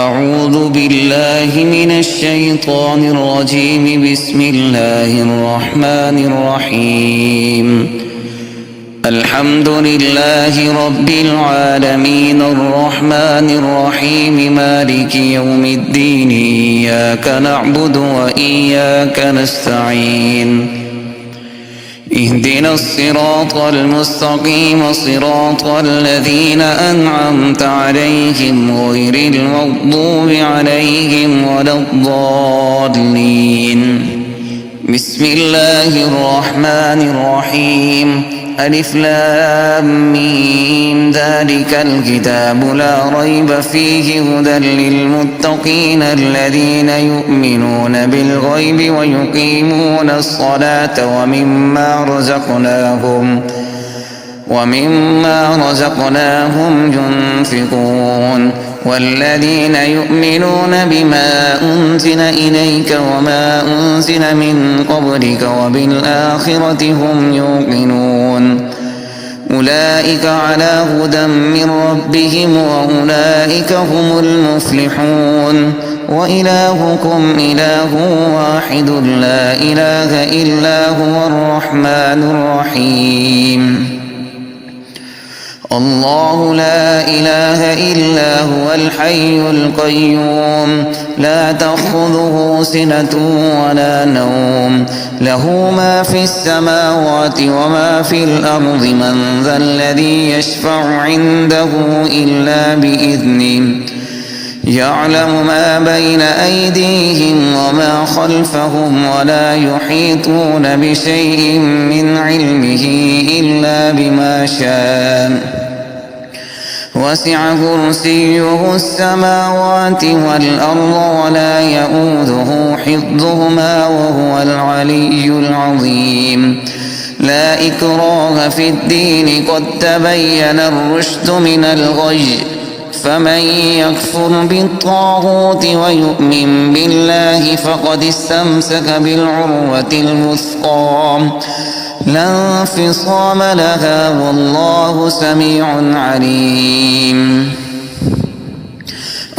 أعوذ بالله من الشيطان الرجيم. بسم الله الرحمن الرحيم. الحمد لله رب العالمين الرحمن الرحيم مالك يوم الدين. إياك نعبد وإياك نستعين. اهدنا الصراط المستقيم صراط الذين أنعمت عليهم غير المغضوب عليهم ولا الضالين. بسم الله الرحمن الرحيم. ألف لام ميم. ذلك الكتاب لا ريب فيه هدى للمتقين الذين يؤمنون بالغيب ويقيمون الصلاة ومما رزقناهم ينفقون. والذين يؤمنون بما أنزل إليك وما أنزل من قبلك وبالآخرة هم يوقنون. أولئك على هدى من ربهم وأولئك هم المفلحون. وإلهكم إله واحد لا إله إلا هو الرحمن الرحيم. الله لا إله إلا هو الحي القيوم لا تأخذه سنة ولا نوم له ما في السماوات وما في الأرض من ذا الذي يشفع عنده إلا بإذنه يعلم ما بين أيديهم وما خلفهم ولا يحيطون بشيء من علمه إلا بما شاء وسع كرسيه السماوات والأرض ولا يؤوده حفظهما وهو العلي العظيم. لا إكراه في الدين قد تبين الرشد من الغي فمن يكفر بالطاغوت ويؤمن بالله فقد استمسك بالعروة الوثقى لا انفصام لها والله سميع عليم.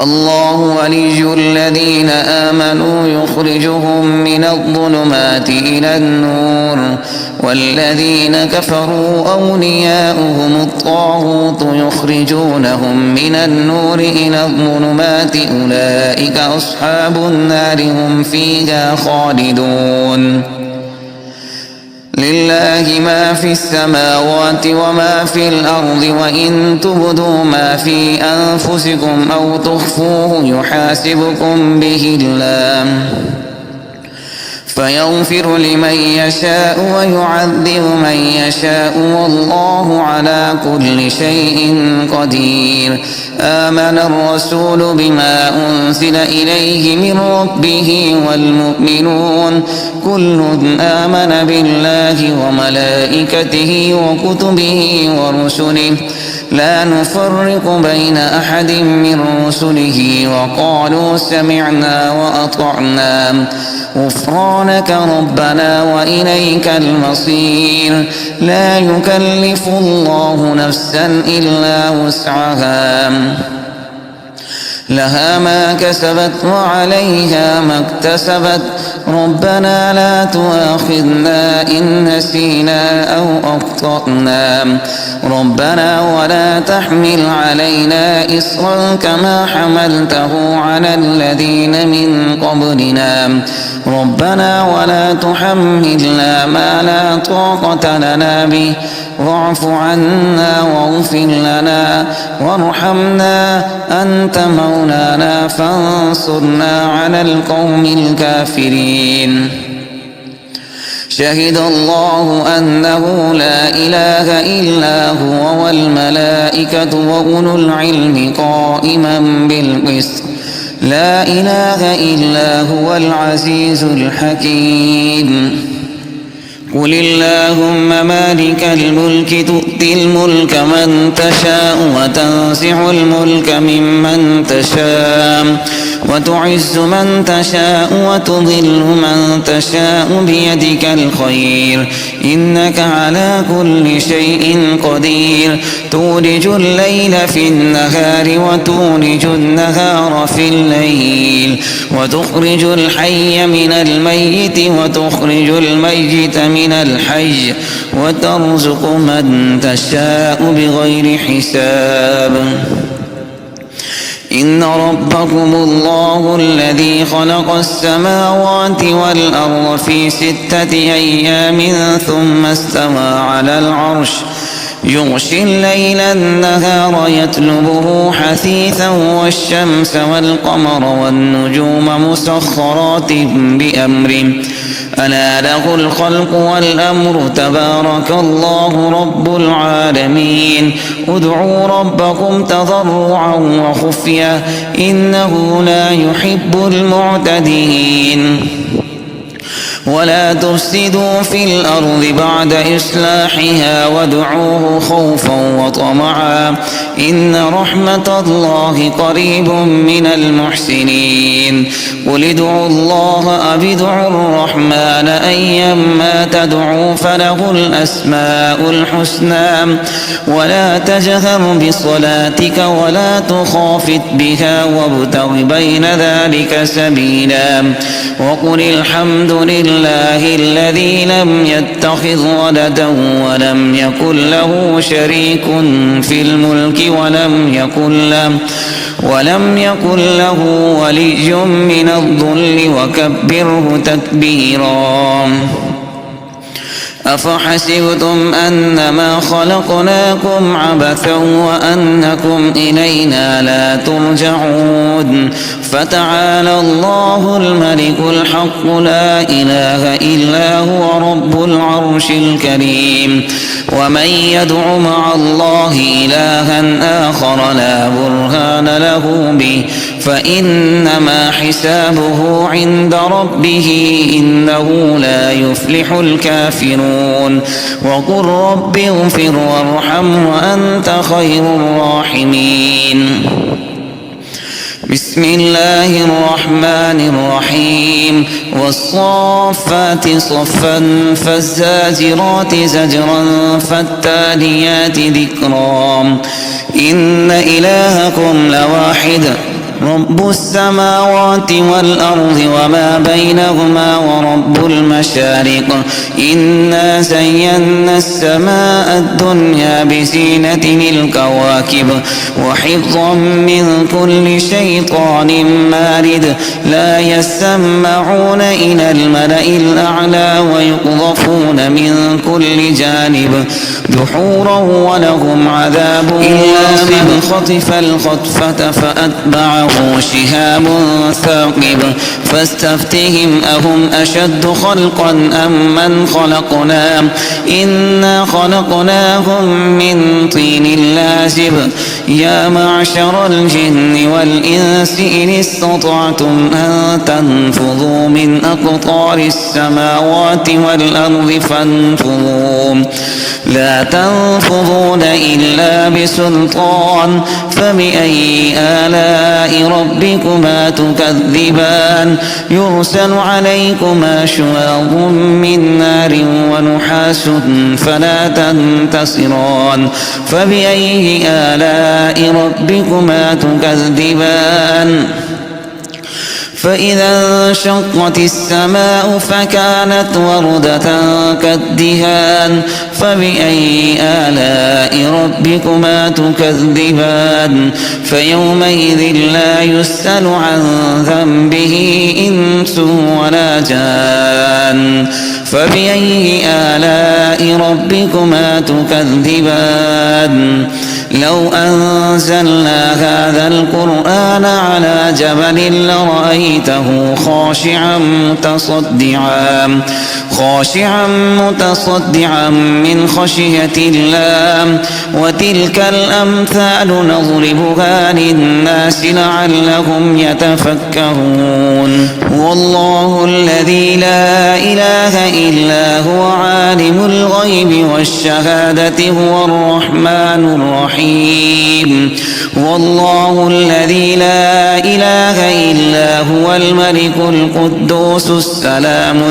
الله ولي الذين آمنوا يخرجهم من الظلمات إلى النور والذين كفروا أولياؤهم الطاغوت يخرجونهم من النور إلى الظلمات أولئك أصحاب النار هم فيها خالدون. لله ما في السماوات وما في الأرض وإن تبدوا ما في أنفسكم أو تخفوه يحاسبكم به الله فيغفر لمن يشاء ويعذب من يشاء والله على كل شيء قدير. آمن الرسول بما أنزل إليه من ربه والمؤمنون كل آمن بالله وملائكته وكتبه ورسله لا نفرق بين أحد من رسله وقالوا سمعنا وأطعنا غفرانك ربنا وإليك المصير. لا يكلف الله نفسا إلا وسعها لها ما كسبت وعليها ما اكتسبت ربنا لا تؤاخذنا إن نسينا أو أخطأنا ربنا ولا تحمل علينا إصرا كما حملته على الذين من قبلنا ربنا ولا تحملنا ما لا طاقة لنا به واعف عنا واغفر لنا وارحمنا أنت مولانا فانصرنا على القوم الكافرين. شهد الله أنه لا إله إلا هو والملائكة وأولو العلم قائما بالقسط لا إله إلا هو العزيز الحكيم. قل اللهم مالك الملك تؤتي الملك من تشاء وتنزع الملك ممن تشاء وتعز من تشاء وتضل من تشاء بيدك الخير إنك على كل شيء قدير تولج الليل في النهار وتولج النهار في الليل وتخرج الحي من الميت وتخرج الميت من الحي وترزق من تشاء بغير حساب إن ربكم الله الذي خلق السماوات والأرض في 6 أيام ثم استوى على العرش يغشي الليل النهار يطلبه حثيثا والشمس والقمر والنجوم مسخرات بأمره ألا له الخلق والأمر تبارك الله رب العالمين ادعوا ربكم تضرعا وخفية إنه لا يحب المعتدين ولا تفسدوا في الأرض بعد إصلاحها وادعوه خوفا وطمعا إن رحمة الله قريب من المحسنين قل ادعوا الله أو ادعوا الرحمن أيما تدعوا فله الأسماء الحسنى ولا تجهر بصلاتك ولا تخافت بها وابتغ بين ذلك سبيلا وقل الحمد لله الذي لم يتخذ ولدا ولم يكن له شريك في الملك ولم يكن له ولي من الذل وكبره تكبيرا أفحسبتم أنما خلقناكم عبثا وأنكم إلينا لا ترجعون فتعالى الله الملك الحق لا إله إلا هو رب العرش الكريم ومن يدع مع الله إلها آخر لا برهان له به فإنما حسابه عند ربه إنه لا يفلح الكافرون وقل رب اغفر وارحم وأنت خير الراحمين بسم الله الرحمن الرحيم والصافات صفا فالزاجرات زجرا فالتاليات ذكرا إن إلهكم لواحد رب السماوات والأرض وما بينهما ورب المشارق إنا زينا السماء الدنيا بزينة الكواكب وحفظا من كل شيطان مارد لا يسمعون إلى الملأ الأعلى ويقذفون من كل جانب دحورا ولهم عذاب إلا من خطف الخطفة فأتبعه شهاب ثاقب فاستفتهم أهم أشد خلقا أم من خلقنا إنا خلقناهم من طين لازب يا معشر الجن والإنس إن استطعتم أن تنفذوا من أقطار السماوات والأرض فانفذوا لا تنفذون إلا بسلطان فبأي آلاء ربكما تكذبان يرسل عليكما شواظ من نار ونحاس فلا تنتصران فبأي آلاء ربكما تكذبان فإذا انشقت السماء فكانت وردة كالدهان فبأي آلاء ربكما تكذبان فيومئذ لا يسأل عن ذنبه إنس ولا جان فبأي آلاء ربكما تكذبان لو أنزلنا هذا القرآن على جبل لرأيته خاشعا خاشعا متصدعا من خشية الله. وتلك الأمثال نضربها للناس لعلهم يتفكرون. والله الذي لا إله إلا هو عالم الغيب والشهادة هو الرحمن الرحيم. والله الذي لا إله إلا هو الملك القدوس السلام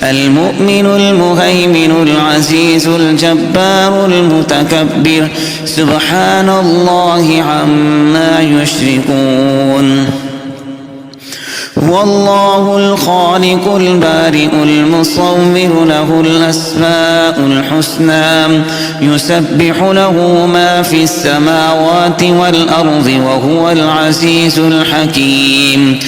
المؤمن المهيمن العزيز الجبار المتكبر سبحان الله عما يشركون. والله الخالق البارئ المصور له الأسماء الحسنى يسبح له ما في السماوات والأرض وهو العزيز الحكيم.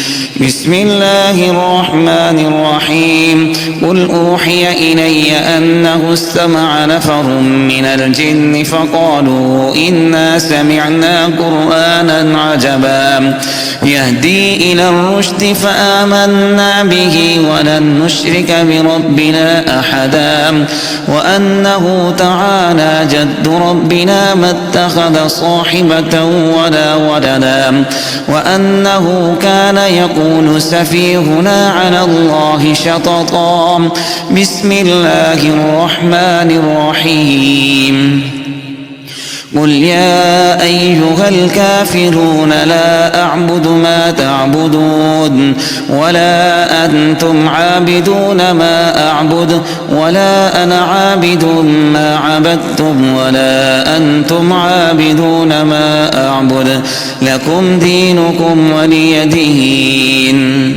بسم الله الرحمن الرحيم. قل أوحي إلي أنه استمع نفر من الجن فقالوا إنا سمعنا قرآنا عجبا يهدي إلى الرشد فآمنا به ولن نشرك بربنا أحدا وأنه تعالى جد ربنا ما اتخذ صاحبة ولا ولدا وأنه كان يقول سفيهنا على الله شططا. بسم الله الرحمن الرحيم. قل يا أيها الكافرون لا أعبد ما تعبدون ولا أنتم عابدون ما أعبد ولا أنا عابد ما عبدتم ولا أنتم عابدون ما أعبد لكم دينكم ولي دين.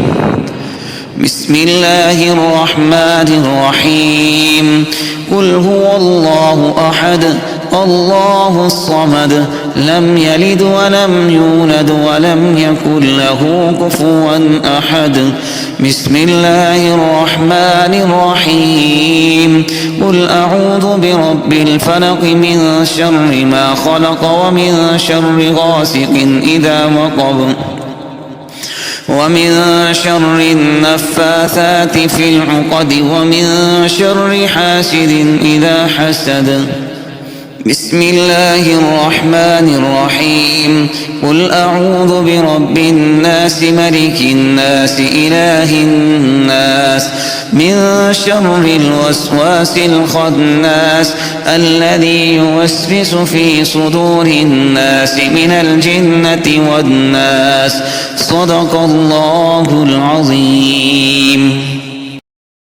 بسم الله الرحمن الرحيم. قل هو الله أحد الله الصمد لم يلد ولم يولد ولم يكن له كفوا أحد. بسم الله الرحمن الرحيم. قل أعوذ برب الفلق من شر ما خلق ومن شر غاسق إذا وقب ومن شر النفاثات في العقد ومن شر حاسد إذا حسد. بسم الله الرحمن الرحيم. قل أعوذ برب الناس ملك الناس إله الناس من شر الوسواس الخناس الذي يوسوس في صدور الناس من الجنة والناس. صدق الله العظيم.